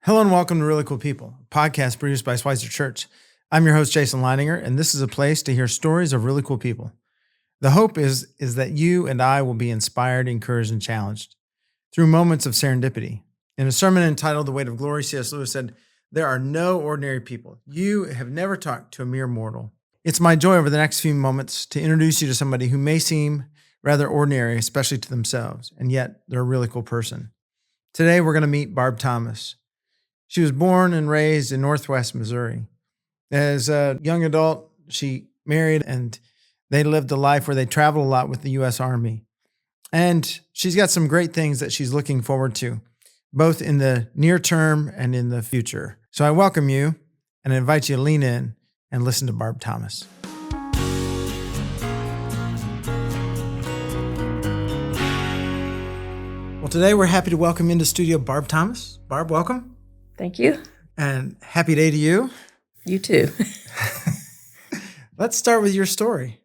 Hello and welcome to Really Cool People, a podcast produced by Schweitzer Church. I'm your host, Jason Leininger, and this is a place to hear stories of really cool people. The hope is that you and I will be inspired, encouraged, and challenged through moments of serendipity. In a sermon entitled The Weight of Glory, C.S. Lewis said, "There are no ordinary people. You have never talked to a mere mortal." It's my joy over the next few moments to introduce you to somebody who may seem rather ordinary, especially to themselves, and yet they're a really cool person. Today, we're going to meet Barb Thomas. She was born and raised in Northwest Missouri. As a young adult, she married and they lived a life where they traveled a lot with the U.S. Army. And she's got some great things that she's looking forward to, both in the near term and in the future. So I welcome you and I invite you to lean in and listen to Barb Thomas. Well, today we're happy to welcome into studio Barb Thomas. Barb, welcome. Thank you. And happy day to you. You too. Let's start with your story.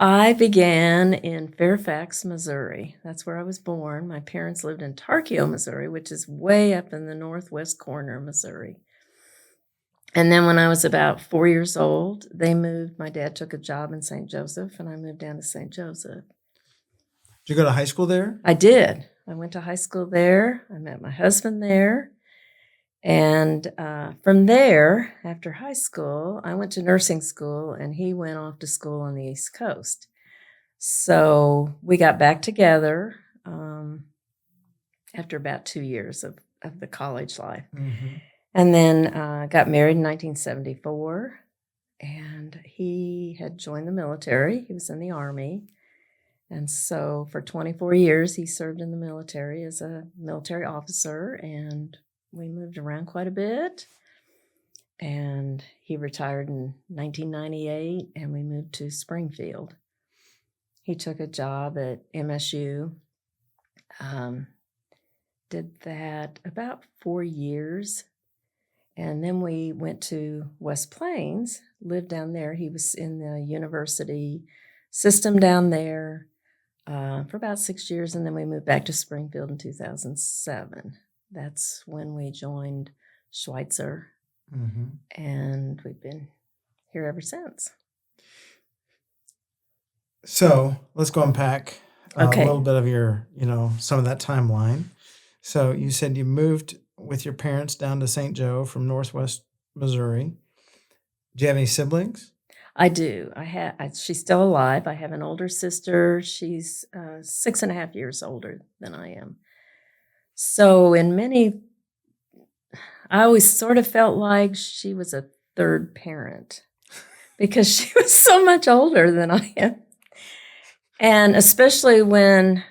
I began in Fairfax, Missouri. That's where I was born. My parents lived in Tarkio, Missouri, which is way up in the northwest corner of Missouri. And then when I was about 4 years old, they moved. My dad took a job in St. Joseph, and I moved down to St. Joseph. Did you go to high school there? I did. I went to high school there. I met my husband there. And from there, after high school, I went to nursing school, and he went off to school on the East Coast. So we got back together after about 2 years of the college life. Mm-hmm. And then got married in 1974, and he had joined the military. He was in the Army. And so for 24 years, he served in the military as a military officer, and we moved around quite a bit, and he retired in 1998, and we moved to Springfield. He took a job at MSU, did that about 4 years, and then we went to West Plains, lived down there. He was in the university system down there for about 6 years, and then we moved back to Springfield in 2007. That's when we joined Schweitzer, and we've been here ever since. So let's go unpack a little bit of your, some of that timeline. So you said you moved with your parents down to St. Joe from Northwest Missouri. Do you have any siblings? I do. She's still alive. I have an older sister. She's 6.5 years older than I am. So I always sort of felt like she was a third parent because she was so much older than I am. And especially when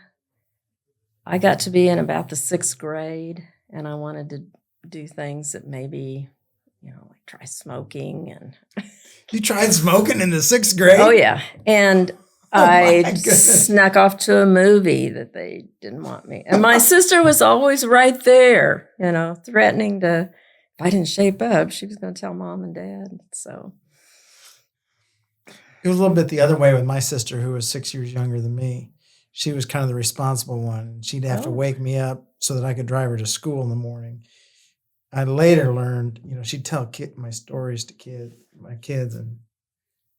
I got to be in about the 6th grade and I wanted to do things that maybe, like try smoking. And You tried smoking in the 6th grade? Oh, yeah. And I snuck off to a movie that they didn't want me. And my sister was always right there, threatening to, if I didn't shape up, she was going to tell mom and dad. So it was a little bit the other way with my sister, who was 6 years younger than me. She was kind of the responsible one. She'd have to wake me up so that I could drive her to school in the morning. I later learned, she'd tell my stories to my kids, and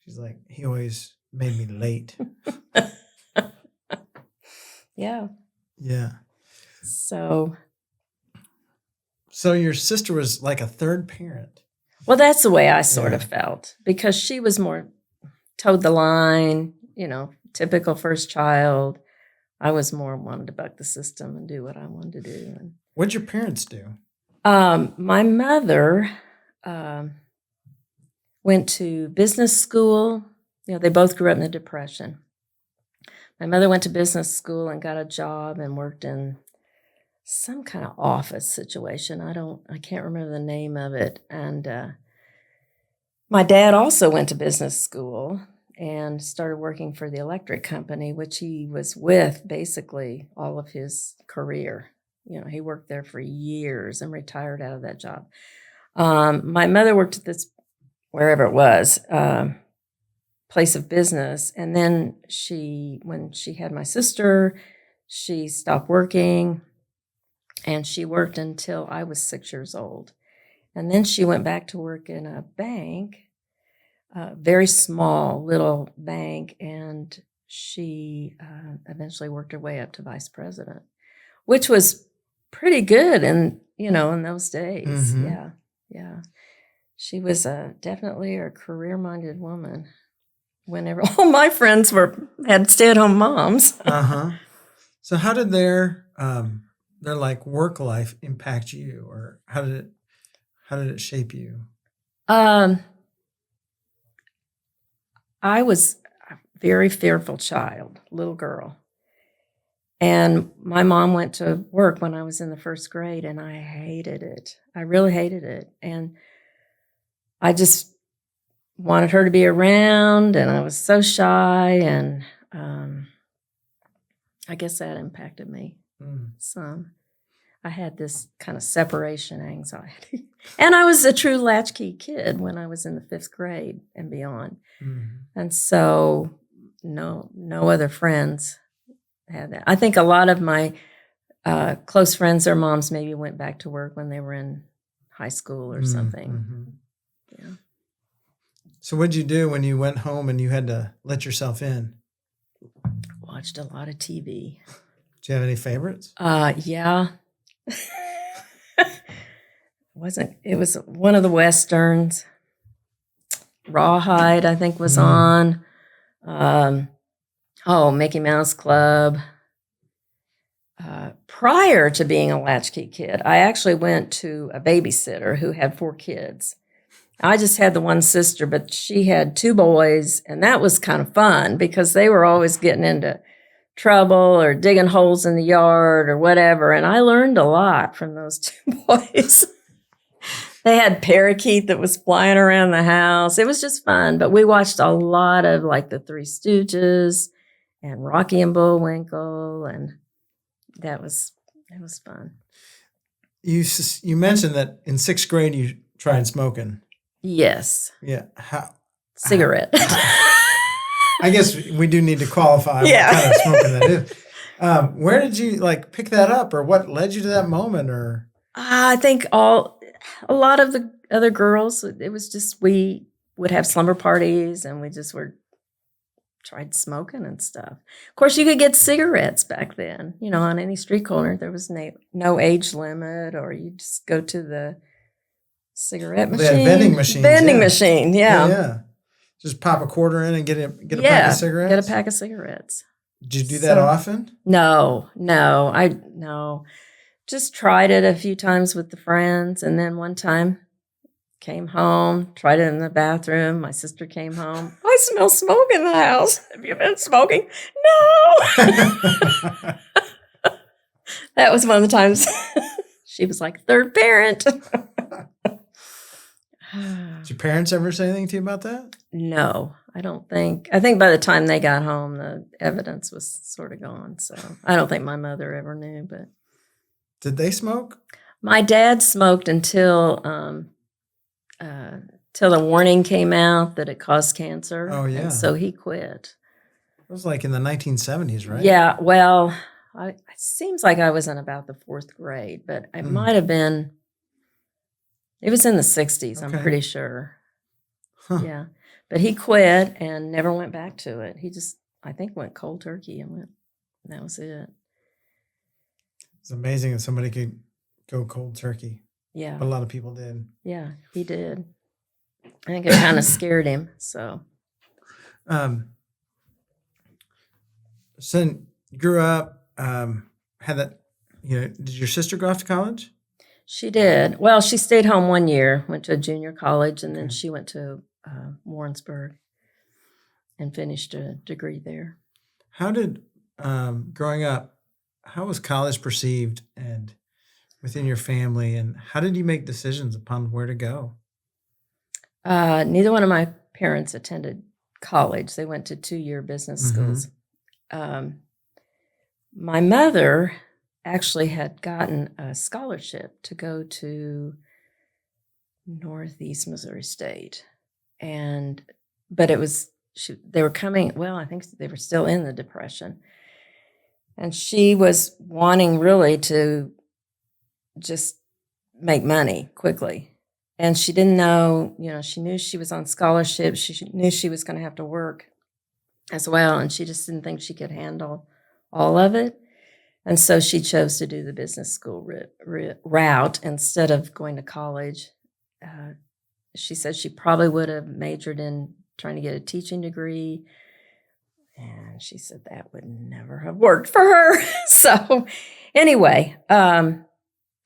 she's like, he always made me late. Yeah. Yeah. So your sister was like a third parent. Well, that's the way I sort of felt, because she was more towed the line, typical first child. I was more wanted to buck the system and do what I wanted to do. And what'd your parents do? My mother went to business school. They both grew up in the Depression. My mother went to business school and got a job and worked in some kind of office situation. I can't remember the name of it. And my dad also went to business school and started working for the electric company, which he was with basically all of his career. He worked there for years and retired out of that job. My mother worked at this, wherever it was, place of business. And then when she had my sister, she stopped working. And she worked until I was 6 years old. And then she went back to work in a bank, a very small little bank, and she eventually worked her way up to vice president, which was pretty good in those days. Mhm. Yeah, yeah. She was definitely a career-minded woman. Whenever all my friends had stay-at-home moms. So how did their like work life impact you, or how did it shape you? I was a very fearful child, little girl. And my mom went to work when I was in the first grade, and I hated it. I really hated it. And I just wanted her to be around, and I was so shy, and I guess that impacted me some. I had this kind of separation anxiety. And I was a true latchkey kid when I was in the 5th grade and beyond. And so no other friends had that. I think a lot of my close friends, their moms maybe went back to work when they were in high school or something. Yeah. So what'd you do when you went home and you had to let yourself in? Watched a lot of TV. Do you have any favorites? Yeah. It was one of the Westerns. Rawhide, I think, was on. Mickey Mouse Club. Prior to being a latchkey kid, I actually went to a babysitter who had 4 kids. I just had the one sister, but she had 2 boys, and that was kind of fun because they were always getting into trouble or digging holes in the yard or whatever, and I learned a lot from those 2 boys. They had parakeet that was flying around the house. It was just fun, but we watched a lot of like the Three Stooges and Rocky and Bullwinkle, and it was fun. You mentioned that in 6th grade you tried smoking. Yes. Yeah. How? Cigarette. I guess we do need to qualify what kind of smoking that is. Where did you pick that up, or what led you to that moment? Or I think a lot of the other girls, it was just we would have slumber parties, and we just tried smoking and stuff. Of course, you could get cigarettes back then. On any street corner, there was no age limit, or you just go to the cigarette machine. They had vending machines. Vending machine, yeah. Yeah. Just pop a quarter in and get a pack of cigarettes? Get a pack of cigarettes. Did you do that often? No. Just tried it a few times with the friends, and then one time came home, tried it in the bathroom. My sister came home. I smell smoke in the house. Have you been smoking? No. That was one of the times she was like, 3rd parent. Did your parents ever say anything to you about that? No, I don't think. I think by the time they got home, the evidence was sort of gone. So I don't think my mother ever knew. But did they smoke? My dad smoked until the warning came out that it caused cancer. Oh, yeah. And so he quit. It was like in the 1970s, right? Yeah. Well, it seems like I was in about the 4th grade, but it might have been. It was in the 60s, okay. I'm pretty sure. Huh. Yeah. But he quit and never went back to it. He just, I think, went cold turkey and that was it. It's amazing that somebody could go cold turkey. Yeah. But a lot of people did. Yeah, he did. I think it kind of scared him, so. So you grew up, had that, did your sister go off to college? She did. Well, she stayed home 1 year, went to a junior college, and then she went to Warrensburg and finished a degree there. How did, growing up, how was college perceived and within your family, and how did you make decisions upon where to go? Neither one of my parents attended college. They went to 2-year business schools. My mother actually had gotten a scholarship to go to Northeast Missouri State. But it was, they were coming, well, I think they were still in the Depression. And she was wanting really to just make money quickly. And she didn't know, she knew she was on scholarship. She knew she was going to have to work as well. And she just didn't think she could handle all of it. And so she chose to do the business school route instead of going to college. She said she probably would have majored in trying to get a teaching degree. And she said that would never have worked for her. So anyway,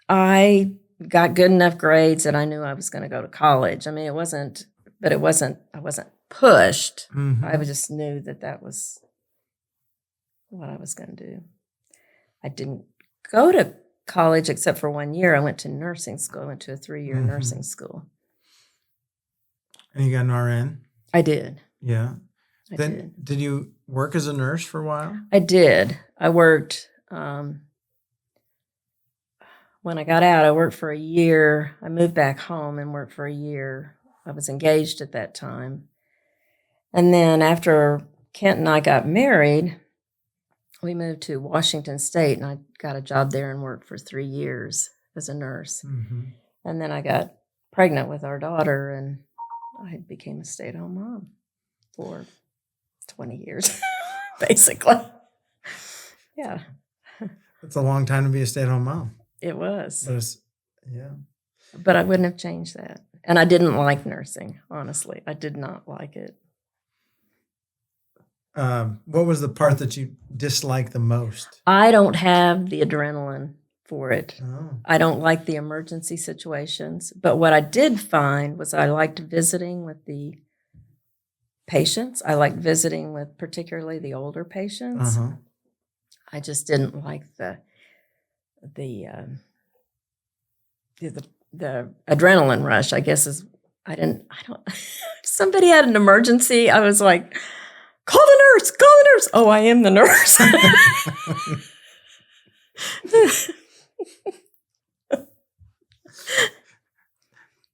I got good enough grades that I knew I was going to go to college. I mean, I wasn't pushed. Mm-hmm. I just knew that was what I was going to do. I didn't go to college except for 1 year. I went to nursing school. I went to a 3-year nursing school. And you got an RN? I did. Yeah. I did. Did you work as a nurse for a while? I did. I worked, when I got out, I worked for a year. I moved back home and worked for a year. I was engaged at that time. And then after Kent and I got married, we moved to Washington State, and I got a job there and worked for 3 years as a nurse. Mm-hmm. And then I got pregnant with our daughter, and I became a stay-at-home mom for 20 years, basically. Yeah. That's a long time to be a stay-at-home mom. It was. Yeah. But I wouldn't have changed that. And I didn't like nursing, honestly. I did not like it. What was the part that you disliked the most? I don't have the adrenaline for it. Oh. I don't like the emergency situations. But what I did find was I liked visiting with the patients. I liked visiting with particularly the older patients. Uh-huh. I just didn't like the adrenaline rush, I guess I don't, if somebody had an emergency, I was like, call the nurse. Oh, I am the nurse.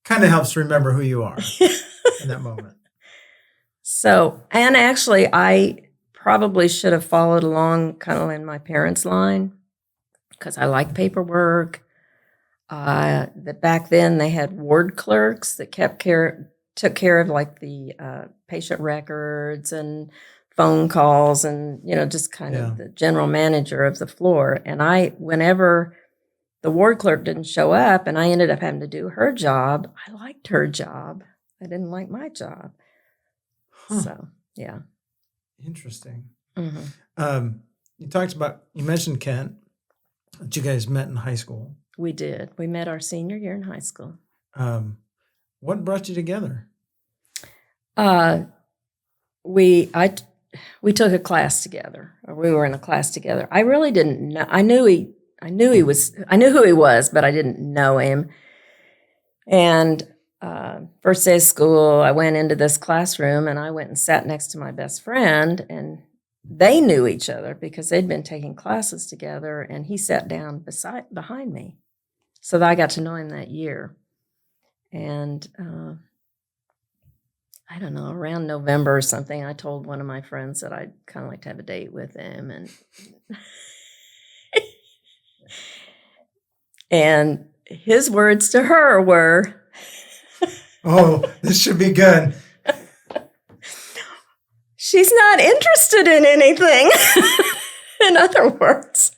Kind of helps remember who you are in that moment. So, and actually, I probably should have followed along kind of in my parents' line because I like paperwork. Back then, they had ward clerks that took care of like the patient records and phone calls and, just kind of the general manager of the floor. And whenever the ward clerk didn't show up and I ended up having to do her job, I liked her job. I didn't like my job. Huh. So, yeah. Interesting. Mm-hmm. You mentioned Kent, that you guys met in high school. We did. We met our senior year in high school. What brought you together? We took a class together, or we were in a class together. I really didn't know. I knew who he was, but I didn't know him. And first day of school, I went into this classroom and I went and sat next to my best friend, and they knew each other because they'd been taking classes together, and he sat down behind me. So I got to know him that year. And I don't know, around November or something, I told one of my friends that I'd kind of like to have a date with him. And his words to her were, oh, this should be good. She's not interested in anything. In other words,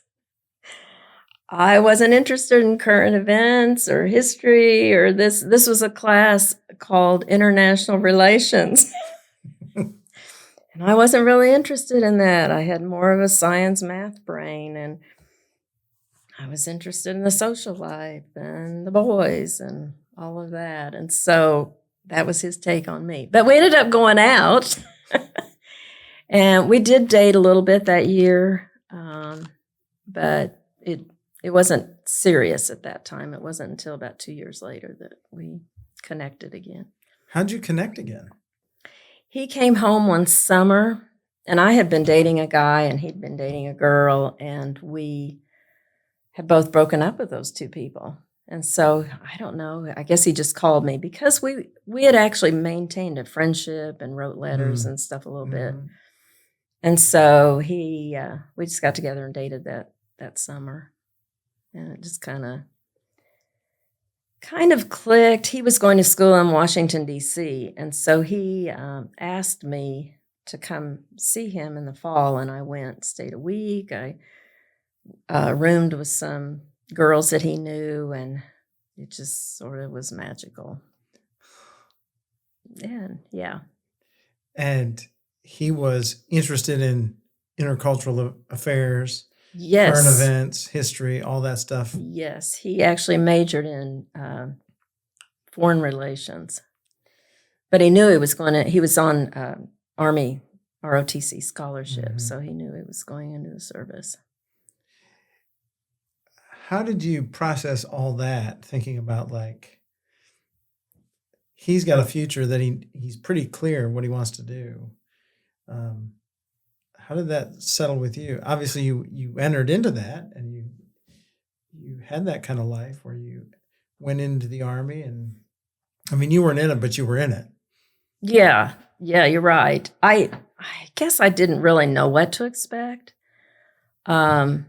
I wasn't interested in current events or history or this. This was a class called International Relations. And I wasn't really interested in that. I had more of a science math brain, and I was interested in the social life and the boys and all of that. And so that was his take on me. But we ended up going out. And we did date a little bit that year, but it wasn't serious at that time. It wasn't until about 2 years later that we connected again. How'd you connect again? He came home one summer, and I had been dating a guy, and he'd been dating a girl, and we had both broken up with those two people. And so, I don't know, I guess he just called me because we had actually maintained a friendship and wrote letters and stuff a little bit. And so we just got together and dated that summer. And it just kind of kind of clicked. He was going to school in Washington, D.C., and so he asked me to come see him in the fall, and I went, stayed a week. I roomed with some girls that he knew, and it just sort of was magical. And yeah. And he was interested in intercultural affairs, Yes. current events, history, all that stuff. Yes. He actually majored in foreign relations. But he knew he was on Army ROTC scholarship, so he knew he was going into the service. How did you process all that, thinking about like, he's got a future that he's pretty clear what he wants to do. How did that settle with you? Obviously, you entered into that, and you had that kind of life where you went into the Army, and I mean, you weren't in it, but you were in it. Yeah, you're right. I guess I didn't really know what to expect. I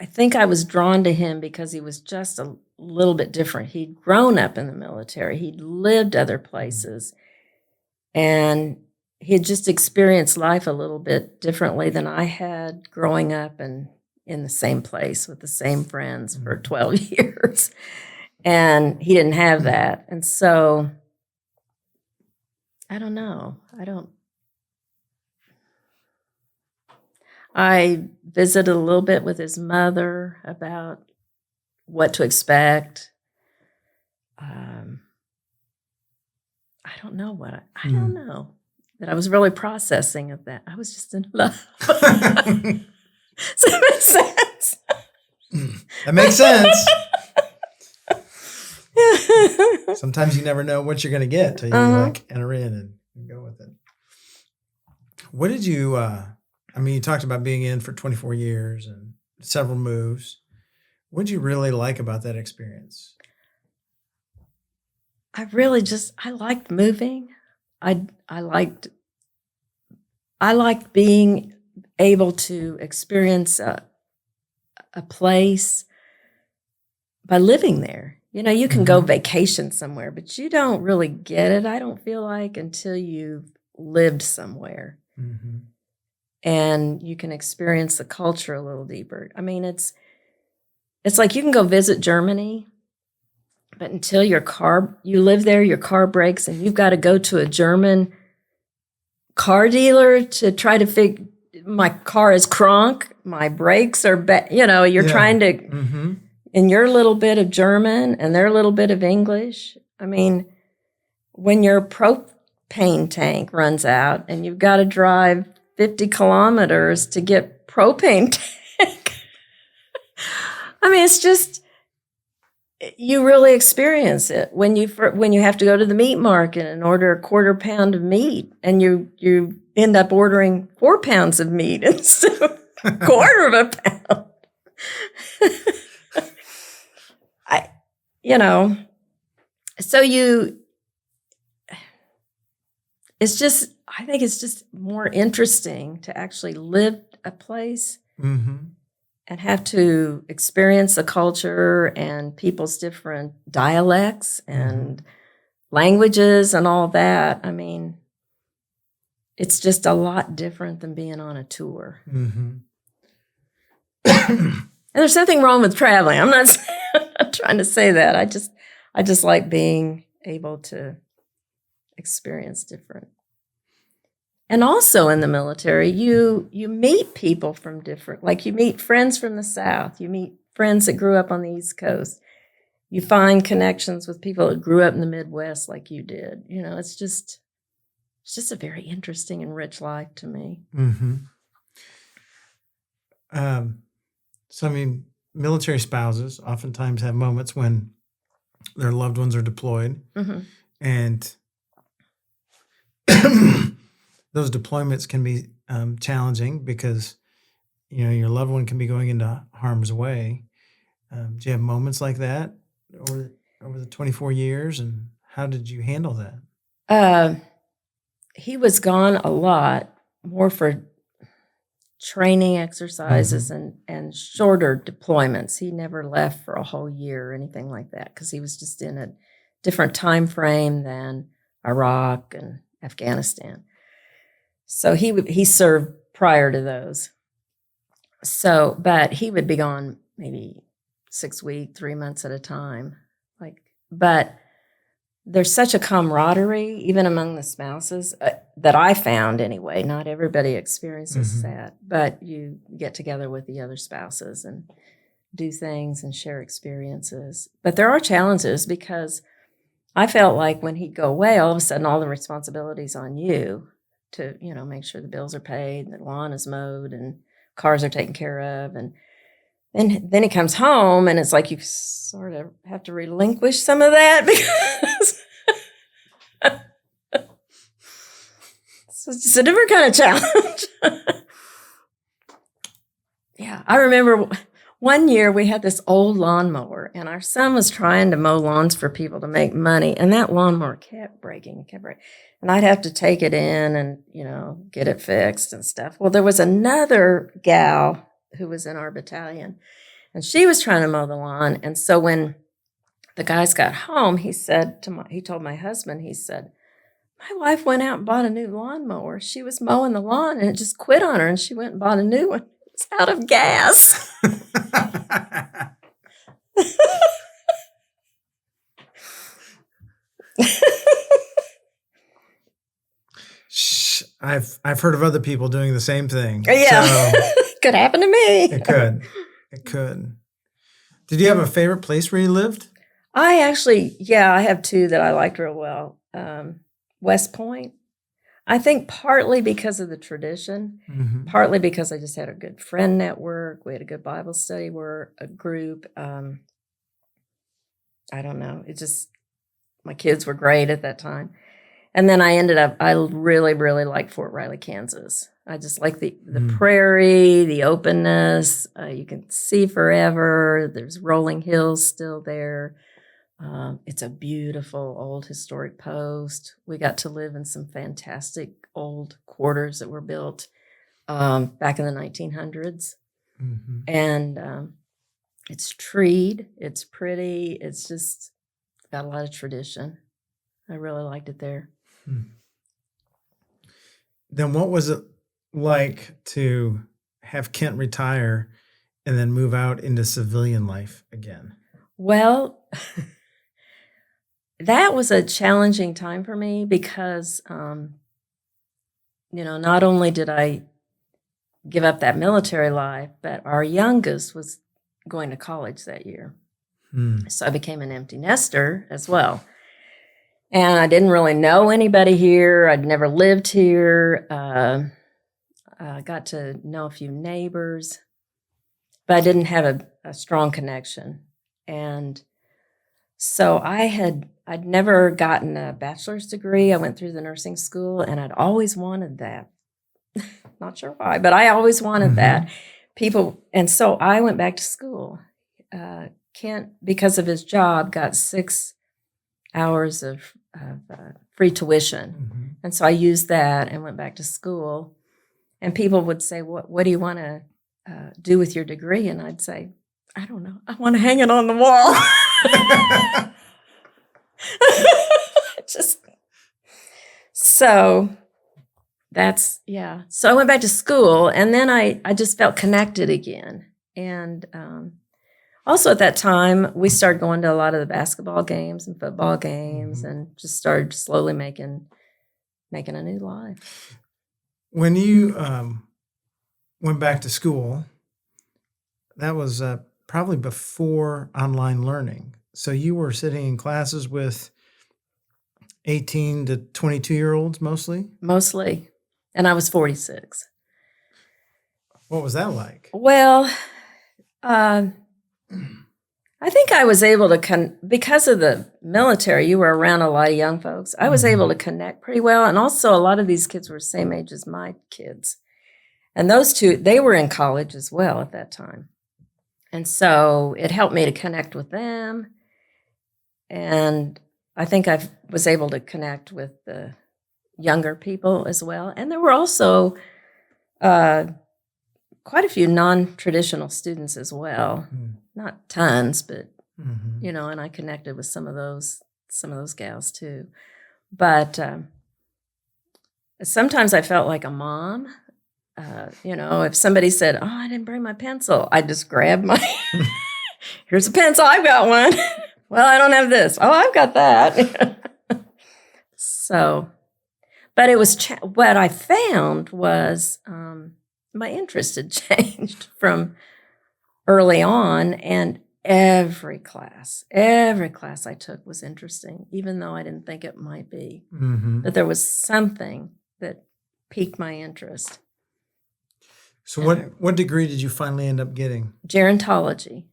think I was drawn to him because he was just a little bit different. He'd grown up in the military. He'd lived other places. And he had just experienced life a little bit differently than I had growing up and in the same place with the same friends for 12 years. And he didn't have that. And so, I don't know. I visited a little bit with his mother about what to expect. I don't know I don't know that I was really processing of that. I was just in love. Does that make sense? That makes sense. Sometimes you never know what you're going to get till you like enter in and go with it. What did you, you talked about being in for 24 years and several moves. What did you really like about that experience? I liked moving. I liked being able to experience a place by living there. You know, you can go vacation somewhere, but you don't really get it, I don't feel like, until you've lived somewhere. Mm-hmm. And you can experience the culture a little deeper. I mean, it's like you can go visit Germany, but until you live there, your car breaks, and you've got to go to a German car dealer to try to figure, my car is crunk, my brakes are you're trying to, in your little bit of German and their little bit of English. I mean, when your propane tank runs out and you've got to drive 50 kilometers to get propane tank. I mean, it's just, you really experience it when you have to go to the meat market and order a quarter pound of meat, and you end up ordering 4 pounds of meat instead of a quarter of a pound. I think it's just more interesting to actually live a place and have to experience the culture and people's different dialects and languages and all that. I mean, it's just a lot different than being on a tour. And there's nothing wrong with traveling. I'm not trying to say that. I just like being able to experience different. And also in the military, you meet people from different, like you meet friends from the South, you meet friends that grew up on the East Coast. You find connections with people that grew up in the Midwest like you did. You know, it's just a very interesting and rich life to me. So, I mean, military spouses oftentimes have moments when their loved ones are deployed, and those deployments can be challenging because, you know, your loved one can be going into harm's way. Do you have moments like that over the 24 years, and how did you handle that? He was gone a lot, more for training exercises and shorter deployments. He never left for a whole year or anything like that because he was just in a different time frame than Iraq and Afghanistan. So he served prior to those. So, but he would be gone maybe 6 weeks, 3 months at a time. But there's such a camaraderie, even among the spouses, that I found anyway. Not everybody experiences that, but you get together with the other spouses and do things and share experiences. But there are challenges because I felt like when he'd go away, all of a sudden all the responsibilities on you to, make sure the bills are paid and the lawn is mowed and cars are taken care of. And then he comes home and it's like you sort of have to relinquish some of that because it's a different kind of challenge. Yeah, I remember one year we had this old lawnmower and our son was trying to mow lawns for people to make money, and that lawnmower kept breaking. And I'd have to take it in and, get it fixed and stuff. Well, there was another gal who was in our battalion, and she was trying to mow the lawn. And so when the guys got home, he told my husband, he said, my wife went out and bought a new lawnmower. She was mowing the lawn and it just quit on her, and she went and bought a new one. It's out of gas. I've heard of other people doing the same thing. Yeah, so could happen to me. It could. Did you have a favorite place where you lived? I have two that I liked real well. West Point. I think partly because of the tradition, partly because I just had a good friend network. We had a good Bible study group. I don't know. My kids were great at that time. And then I really, really like Fort Riley, Kansas. I just like the prairie, the openness. You can see forever. There's rolling hills still there. It's a beautiful old historic post. We got to live in some fantastic old quarters that were built back in the 1900s. And it's treed. It's pretty. It's just got a lot of tradition. I really liked it there. Then what was it like to have Kent retire and then move out into civilian life again? Well, that was a challenging time for me because, not only did I give up that military life, but our youngest was going to college that year. So I became an empty nester as well. And I didn't really know anybody here. I'd never lived here. I got to know a few neighbors, but I didn't have a strong connection. And so I'd never gotten a bachelor's degree. I went through the nursing school, and I'd always wanted that. Not sure why, but I always wanted that. And so I went back to school. Kent, because of his job, got 6 hours of free tuition. And so I used that and went back to school. And people would say, what do you want to do with your degree? And I'd say, I don't know. I want to hang it on the wall. So I went back to school, and then I just felt connected again. And also at that time, we started going to a lot of the basketball games and football games, and just started slowly making a new life. When you went back to school, that was probably before online learning. So you were sitting in classes with 18 to 22-year-olds mostly? Mostly. And I was 46. What was that like? Well, I think I was able to, because of the military, you were around a lot of young folks. I was able to connect pretty well. And also a lot of these kids were the same age as my kids. And those two, they were in college as well at that time. And so it helped me to connect with them. And I think I was able to connect with the younger people as well. And there were also quite a few non-traditional students as well. Mm. Not tons, but Mhm. and I connected with some of those gals too. But sometimes I felt like a mom. If somebody said, "Oh, I didn't bring my pencil," I just grab my. Here's a pencil. I've got one. Well, I don't have this. Oh, I've got that. So, but it was what I found was my interest had changed from early on, and every class I took was interesting, even though I didn't think it might be. Mhm. But there was something that piqued my interest. So what degree did you finally end up getting? Gerontology.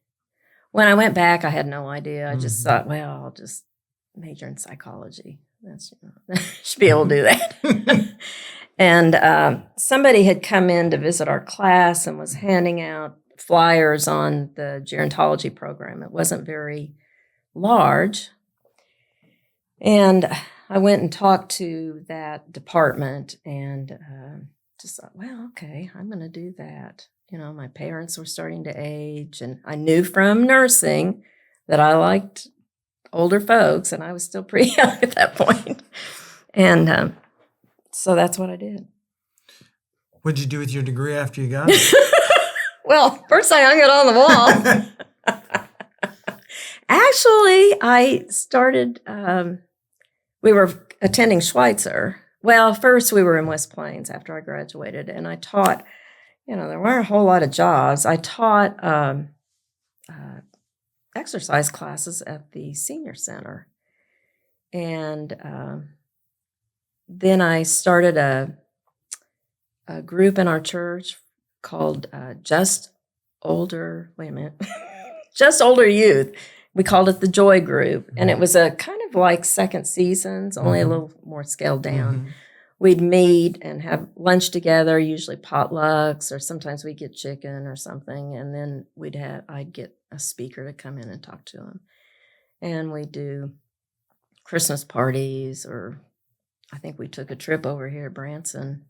When I went back, I had no idea. I just Mhm. thought, well, I'll just major in psychology. That's should be able to do that. And somebody had come in to visit our class and was handing out flyers on the gerontology program. It wasn't very large. And I went and talked to that department and just thought, well, okay, I'm going to do that. My parents were starting to age, and I knew from nursing that I liked older folks, and I was still pretty young at that point. And so that's what I did. What did you do with your degree after you got it? Well, first I hung it on the wall. Actually, I started, we were attending Schweitzer. Well, first we were in West Plains after I graduated, and I taught, there weren't a whole lot of jobs. I taught exercise classes at the senior center. And then I started a group in our church called Just Older Youth. We called it the Joy Group. And it was a kind of like second seasons, only a little more scaled down. Mhm. We'd meet and have lunch together, usually potlucks, or sometimes we'd get chicken or something. And then I'd get a speaker to come in and talk to them. And we'd do Christmas parties, or I think we took a trip over here to Branson,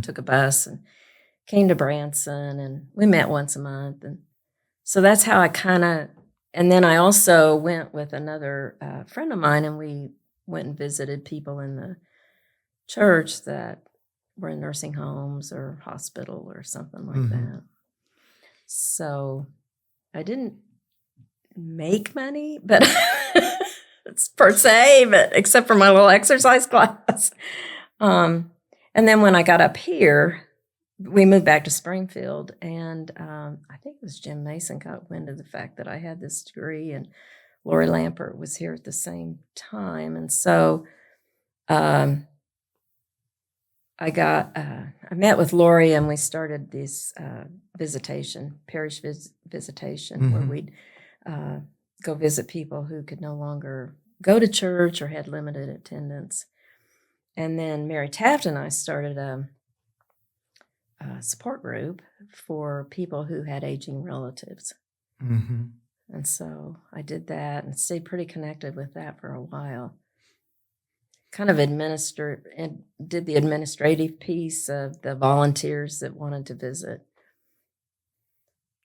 took a bus and came to Branson, and we met once a month. And so that's how I and then I also went with another friend of mine, and we went and visited people in the church that were in nursing homes or hospital or something like that. So I didn't make money, but it's per se, but except for my little exercise class. And then when I got up here, we moved back to Springfield, and I think it was Jim Mason got wind of the fact that I had this degree, and Lori Lampert was here at the same time. And so I met with Lori, and we started this parish visitation, where we'd go visit people who could no longer go to church or had limited attendance. And then Mary Taft and I started a support group for people who had aging relatives. Mm-hmm. And so I did that and stayed pretty connected with that for a while. Kind of did the administrative piece of the volunteers that wanted to visit.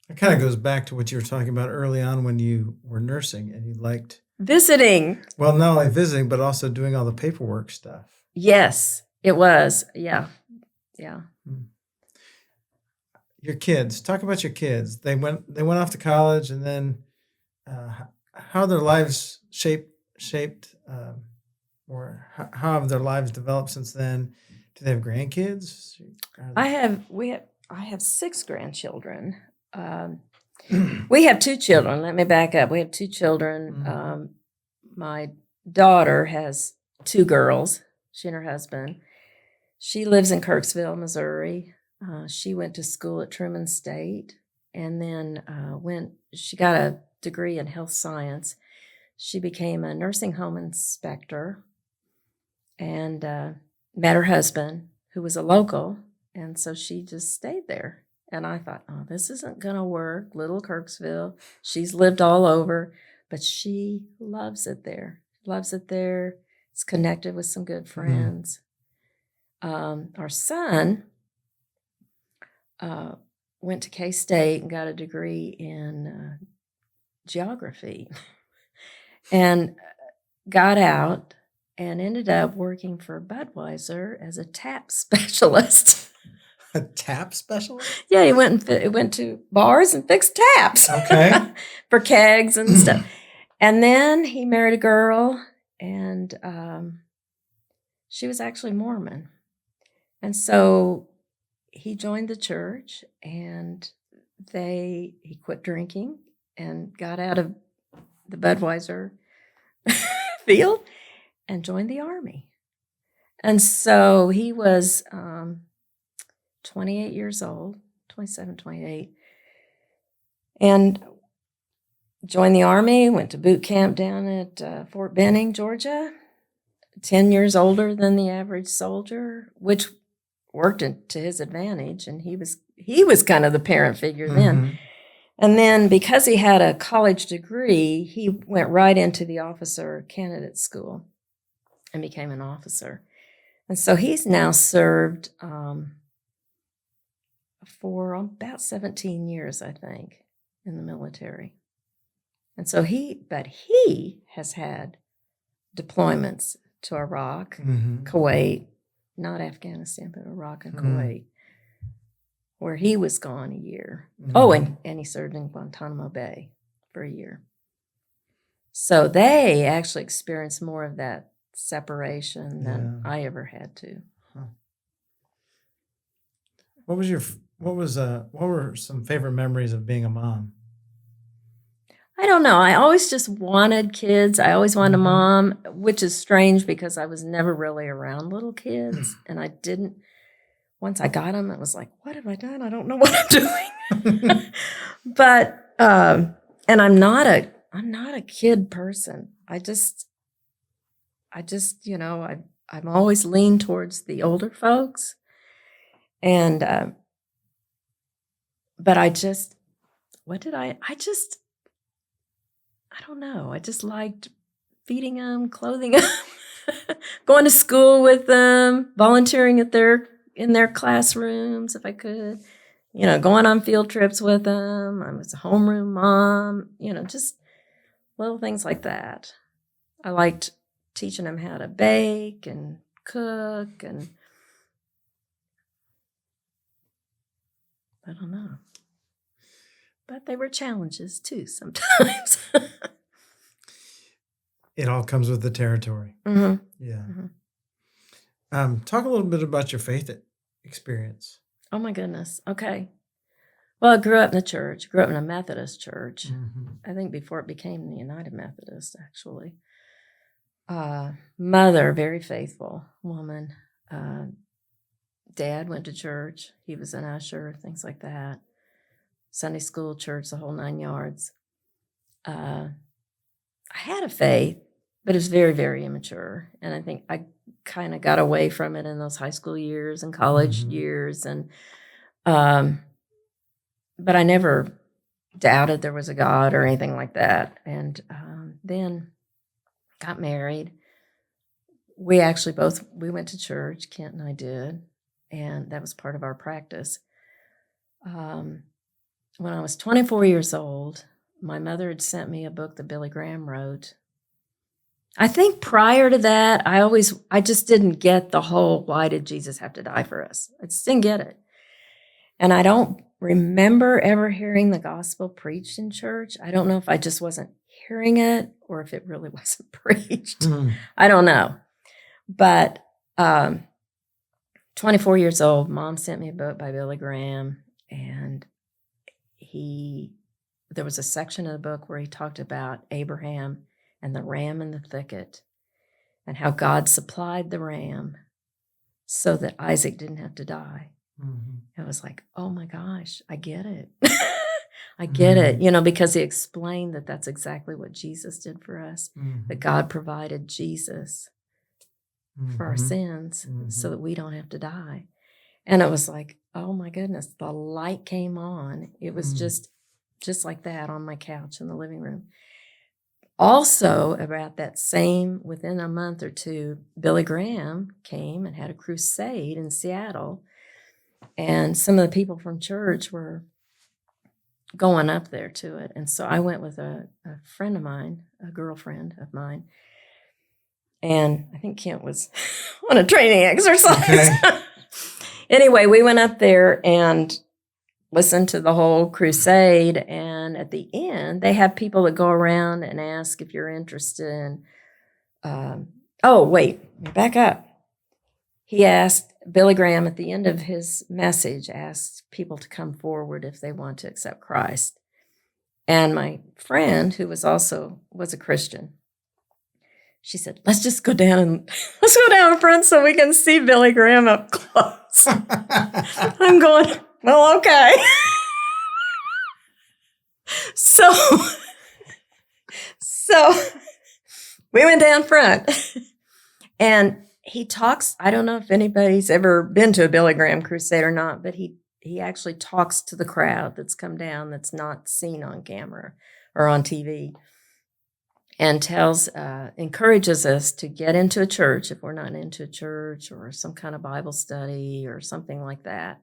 It kind of goes back to what you were talking about early on when you were nursing and you liked visiting. Well, not only visiting, but also doing all the paperwork stuff. Yes, it was. Yeah. Your kids. Talk about your kids. They went off to college, and then how their lives shaped, or how have their lives developed since then? Do they have grandkids? I have 6 grandchildren. We have 2 children. Let me back up. We have 2 children. Mm-hmm. My daughter has 2 girls, she and her husband. She lives in Kirksville, Missouri. She went to school at Truman State, and then she got a degree in health science. She became a nursing home inspector and met her husband, who was a local, and so she just stayed there. And I thought, oh, this isn't going to work. Little Kirksville. She's lived all over, but she loves it there. It's connected with some good friends. Our son went to K-State and got a degree in geography and got out and ended up working for Budweiser as a tap specialist. A tap specialist? Yeah, he went to bars and fixed taps. Okay. For kegs and stuff. And then he married a girl, and she was actually Mormon. And so he joined the church, and he quit drinking and got out of the Budweiser field and joined the Army. And so he was 28 years old, 27, 28, and joined the Army, went to boot camp down at Fort Benning, Georgia, 10 years older than the average soldier, which worked to his advantage. And he was kind of the parent figure then. And then because he had a college degree, he went right into the officer candidate school and became an officer. And so he's now served for about 17 years, I think, in the military. And so he has had deployments to Iraq, Kuwait, not Afghanistan, but Iraq and Kuwait, where he was gone a year. Oh, and he served in Guantanamo Bay for a year. So they actually experienced more of that separation than I ever had to. Huh. What were some favorite memories of being a mom? I don't know. I always just wanted kids. I always wanted a mom, which is strange because I was never really around little kids. And I didn't, once I got them, it was like, what have I done? I don't know what I'm doing. But, and I'm not a kid person. I just, I'm always leaned towards the older folks. And, but I don't know. I just liked feeding them, clothing them, going to school with them, volunteering in their classrooms if I could, going on field trips with them. I was a homeroom mom, just little things like that. I liked teaching them how to bake and cook, and I don't know. But they were challenges too sometimes. It all comes with the territory. Mm-hmm. Yeah. Mm-hmm. Talk a little bit about your faith experience. Oh my goodness. Okay. Well, I grew up in the church. Grew up in a Methodist church. I think before it became the United Methodist, actually. Mother, very faithful woman. Dad went to church. He was an usher, things like that. Sunday school, church, the whole 9 yards. I had a faith, but it was very, very immature. And I think I kind of got away from it in those high school years and college years. And but I never doubted there was a God or anything like that. And then got married. We went to church, Kent and I did, and that was part of our practice. When I was 24 years old, my mother had sent me a book that Billy Graham wrote. I think prior to that, I just didn't get the whole, why did Jesus have to die for us? I just didn't get it. And I don't remember ever hearing the gospel preached in church. I don't know if I just wasn't hearing it or if it really wasn't preached. I don't know. But 24 years old, Mom sent me a book by Billy Graham, and there was a section of the book where he talked about Abraham and the ram in the thicket and how God supplied the ram so that Isaac didn't have to die. I was like, oh my gosh, I get it. I get it, because he explained that that's exactly what Jesus did for us, that God provided Jesus for our sins so that we don't have to die. And it was like, oh my goodness, the light came on. It was just like that on my couch in the living room. Also, about that within a month or two, Billy Graham came and had a crusade in Seattle. And some of the people from church were going up there to it. And so I went with a friend of mine, a girlfriend of mine. And I think Kent was on a training exercise. Okay. Anyway, we went up there and listened to the whole crusade. And at the end, they have people that go around and ask if you're interested in. Back up. He asked, Billy Graham at the end of his message asked people to come forward if they want to accept Christ. And my friend, who was a Christian, she said, let's go down in front so we can see Billy Graham up close. I'm going, well, okay. So we went down front, and he talks. I don't know if anybody's ever been to a Billy Graham crusade or not, but he actually talks to the crowd that's come down that's not seen on camera or on TV, and encourages us to get into a church if we're not into a church, or some kind of Bible study or something like that,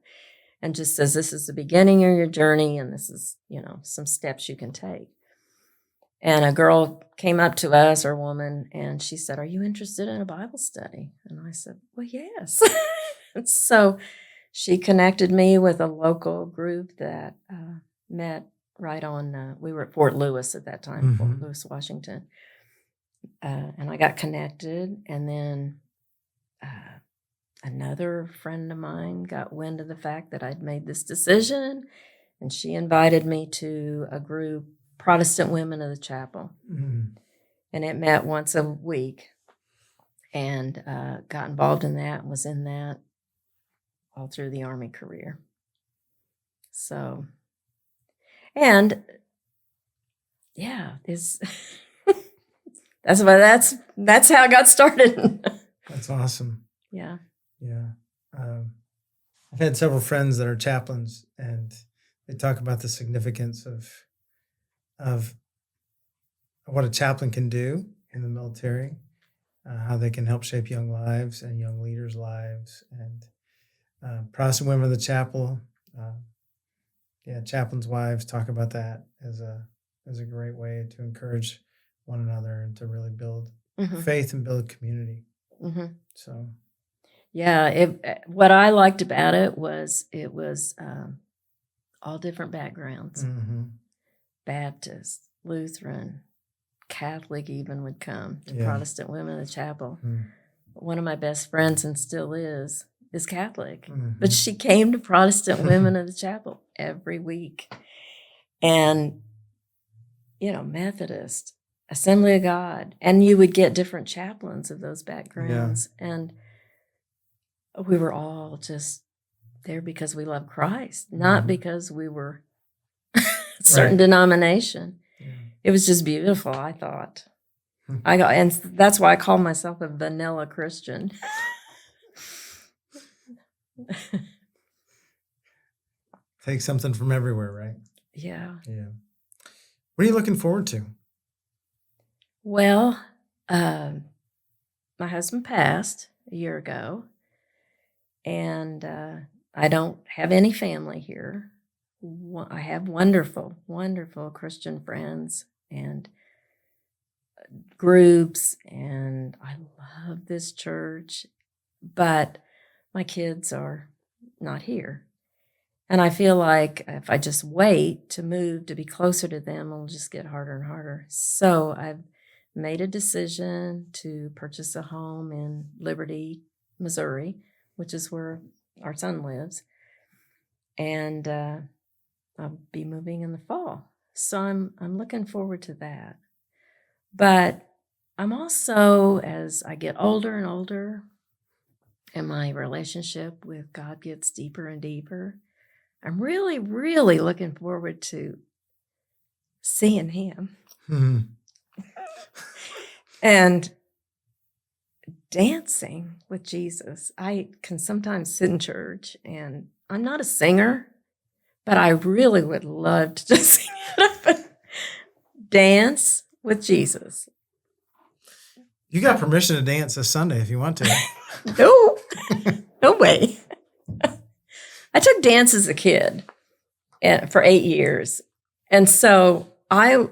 and just says this is the beginning of your journey, and this is, some steps you can take. And a girl came up to us, or a woman, and she said, are you interested in a Bible study? And I said, well, yes. And so she connected me with a local group that met right on, we were at Fort Lewis at that time, mm-hmm. Fort Lewis, Washington. And I got connected, and then another friend of mine got wind of the fact that I'd made this decision, and she invited me to a group, Protestant Women of the Chapel. Mm-hmm. And it met once a week, and got involved in that, and was in that all through the Army career. So, and yeah, that's how I got started. That's awesome. Yeah. Yeah. I've had several friends that are chaplains, and they talk about the significance of what a chaplain can do in the military, how they can help shape young lives and young leaders' lives. And Protestant Women of the Chapel, chaplains' wives talk about that as a great way to encourage one another and to really build mm-hmm. faith and build community. Mm-hmm. So, yeah, what I liked about it was all different backgrounds. Mm-hmm. Baptist, Lutheran, Catholic even would come to Protestant Women of the Chapel. Mm-hmm. One of my best friends, and still is Catholic, mm-hmm. but she came to Protestant Women of the Chapel every week. And, Methodist, Assembly of God, and you would get different chaplains of those backgrounds. Yeah. And we were all just there because we loved Christ, not mm-hmm. because we were a certain right. denomination. Yeah. It was just beautiful, I thought. And that's why I call myself a vanilla Christian. Take something from everywhere, right? Yeah. Yeah. What are you looking forward to? Well, my husband passed a year ago, and I don't have any family here. I have wonderful, wonderful Christian friends and groups, and I love this church, but my kids are not here. And I feel like if I just wait to move to be closer to them, it'll just get harder and harder. So I've made a decision to purchase a home in Liberty, Missouri, which is where our son lives. And I'll be moving in the fall. So I'm looking forward to that. But I'm also, as I get older and older, and my relationship with God gets deeper and deeper, I'm really, really looking forward to seeing him. Mm-hmm. And dancing with Jesus. I can sometimes sit in church, and I'm not a singer, but I really would love to just sing it up and dance with Jesus. You got permission to dance this Sunday if you want to. No way. I took dance as a kid for 8 years. And so I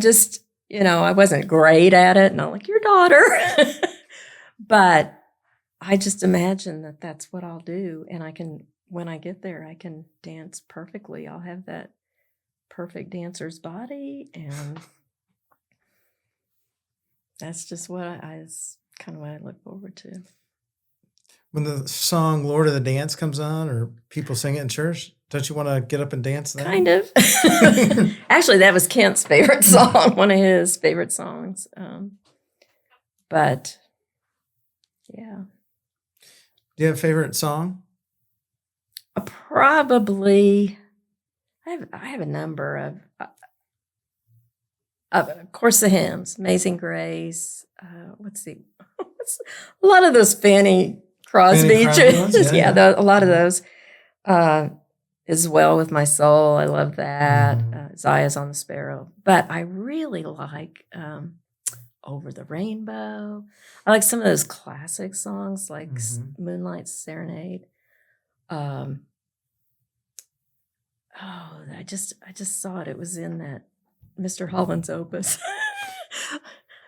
just, I wasn't great at it. And I'm like, your daughter. But I just imagine that that's what I'll do. And when I get there, I can dance perfectly. I'll have that perfect dancer's body. And that's just it's kind of what I look forward to. When the song Lord of the Dance comes on or people sing it in church, don't you want to get up and dance then? Kind of. Actually, that was Kent's favorite song, one of his favorite songs. But, yeah. Do you have a favorite song? Probably, I have a number of course, the hymns, Amazing Grace. A lot of those Fanny Crosby ones? Yeah, a lot of those. As Well With My Soul, I love that. Zia's on the Sparrow. But I really like Over the Rainbow. I like some of those classic songs like Moonlight Serenade. I just saw it. It was in that Mr. Holland's Opus.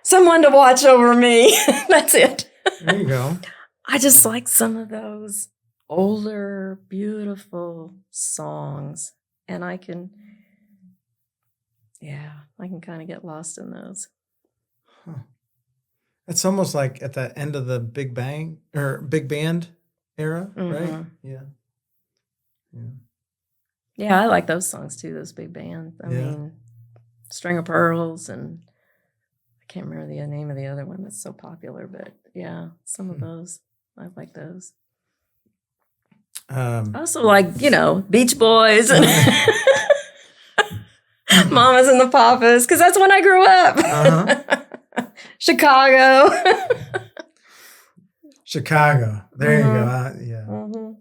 Someone to watch over me. That's it. There you go. I just like some of those older, beautiful songs. And I can kind of get lost in those. Huh. It's almost like at the end of the Big Bang or Big Band era, right? Yeah. Yeah, I like those songs too, those big bands. I mean, String of Pearls, and I can't remember the name of the other one that's so popular, but yeah, some of those. I like those. I also like, Beach Boys and Mamas and the Papas, because that's when I grew up. Chicago. Chicago. There you go.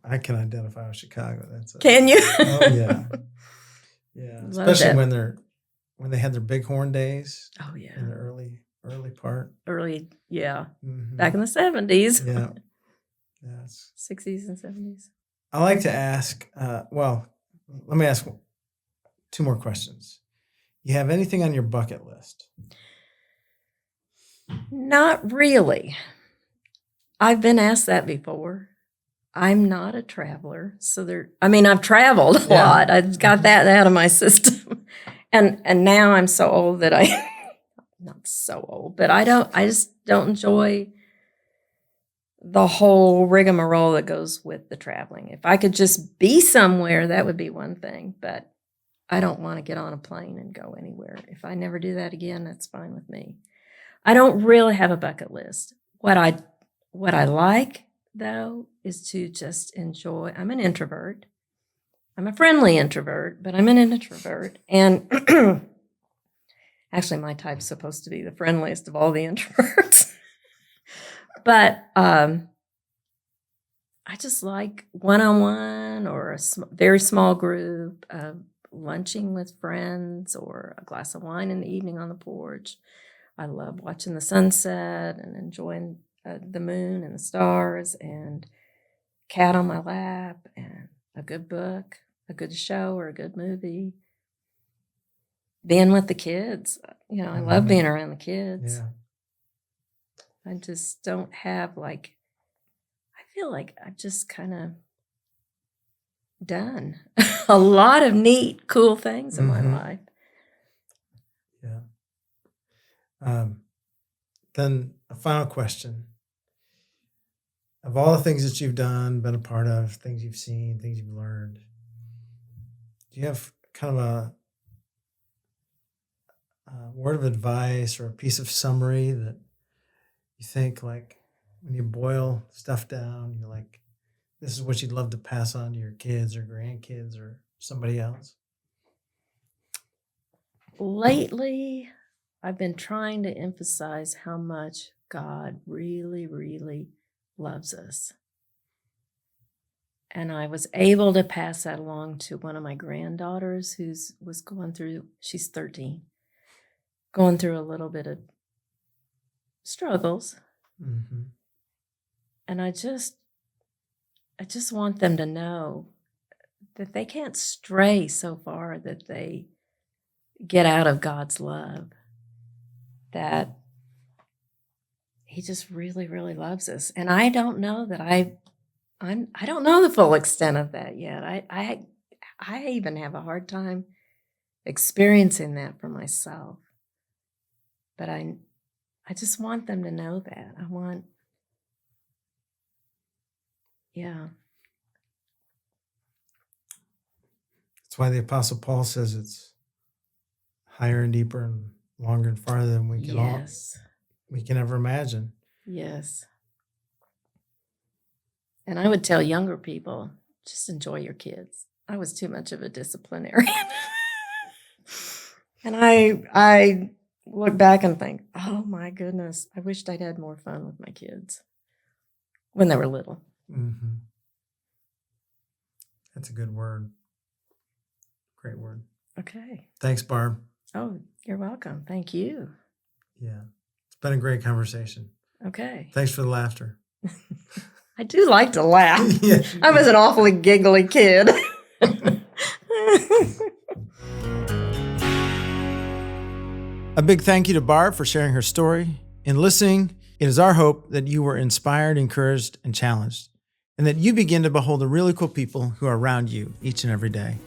I can identify with Chicago. Can you? Oh yeah, yeah. Especially when they had their Bighorn days. Oh yeah. In the early part. Back in the 70s. Yeah. Yes. 60s and 70s. I like to ask. Let me ask 2 more questions. You have anything on your bucket list? Not really. I've been asked that before. I'm not a traveler, so I've traveled a lot. I've got that out of my system, and now I'm so old that not so old, but I just don't enjoy the whole rigmarole that goes with the traveling. If I could just be somewhere, that would be one thing, but I don't want to get on a plane and go anywhere. If I never do that again, that's fine with me. I don't really have a bucket list. What I like, though, is to just enjoy. I'm an introvert. I'm a friendly introvert, but I'm an introvert. And actually, my type's supposed to be the friendliest of all the introverts. But I just like one-on-one or a very small group, lunching with friends or a glass of wine in the evening on the porch. I love watching the sunset and enjoying the moon and the stars and cat on my lap and a good book, a good show or a good movie. Being with the kids. I love being around the kids. Yeah. I just don't have I feel like I've just kind of done a lot of neat, cool things in my life. Yeah. Then a final question. Of all the things that you've done, been a part of, things you've seen, things you've learned, do you have kind of a word of advice or a piece of summary that you think, like, when you boil stuff down, you're like, this is what you'd love to pass on to your kids or grandkids or somebody else? Lately, I've been trying to emphasize how much God really, really loves us. And I was able to pass that along to one of my granddaughters was going through, she's 13, going through a little bit of struggles. And I just I just want them to know that they can't stray so far that they get out of God's love, that he just really, really loves us. And I don't know that I don't know the full extent of that yet. I even have a hard time experiencing that for myself. But I just want them to know that. Yeah. That's why the Apostle Paul says it's higher and deeper and longer and farther than we can ever imagine. Yes. And I would tell younger people, just enjoy your kids. I was too much of a disciplinarian. And I look back and think, oh my goodness, I wished I'd had more fun with my kids when they were little. Mm-hmm. That's a good word. Great word. Okay. Thanks, Barb. Oh, you're welcome. Thank you. Yeah. It's been a great conversation. Okay. Thanks for the laughter. I do like to laugh. Yeah, I was an awfully giggly kid. A big thank you to Barb for sharing her story. In listening, it is our hope that you were inspired, encouraged, and challenged, and that you begin to behold the really cool people who are around you each and every day.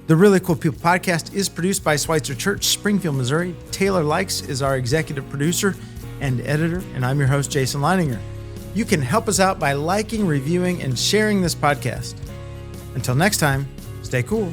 The Really Cool People podcast is produced by Schweitzer Church, Springfield, Missouri. Taylor Likes is our executive producer and editor, and I'm your host, Jason Leininger. You can help us out by liking, reviewing, and sharing this podcast. Until next time, stay cool.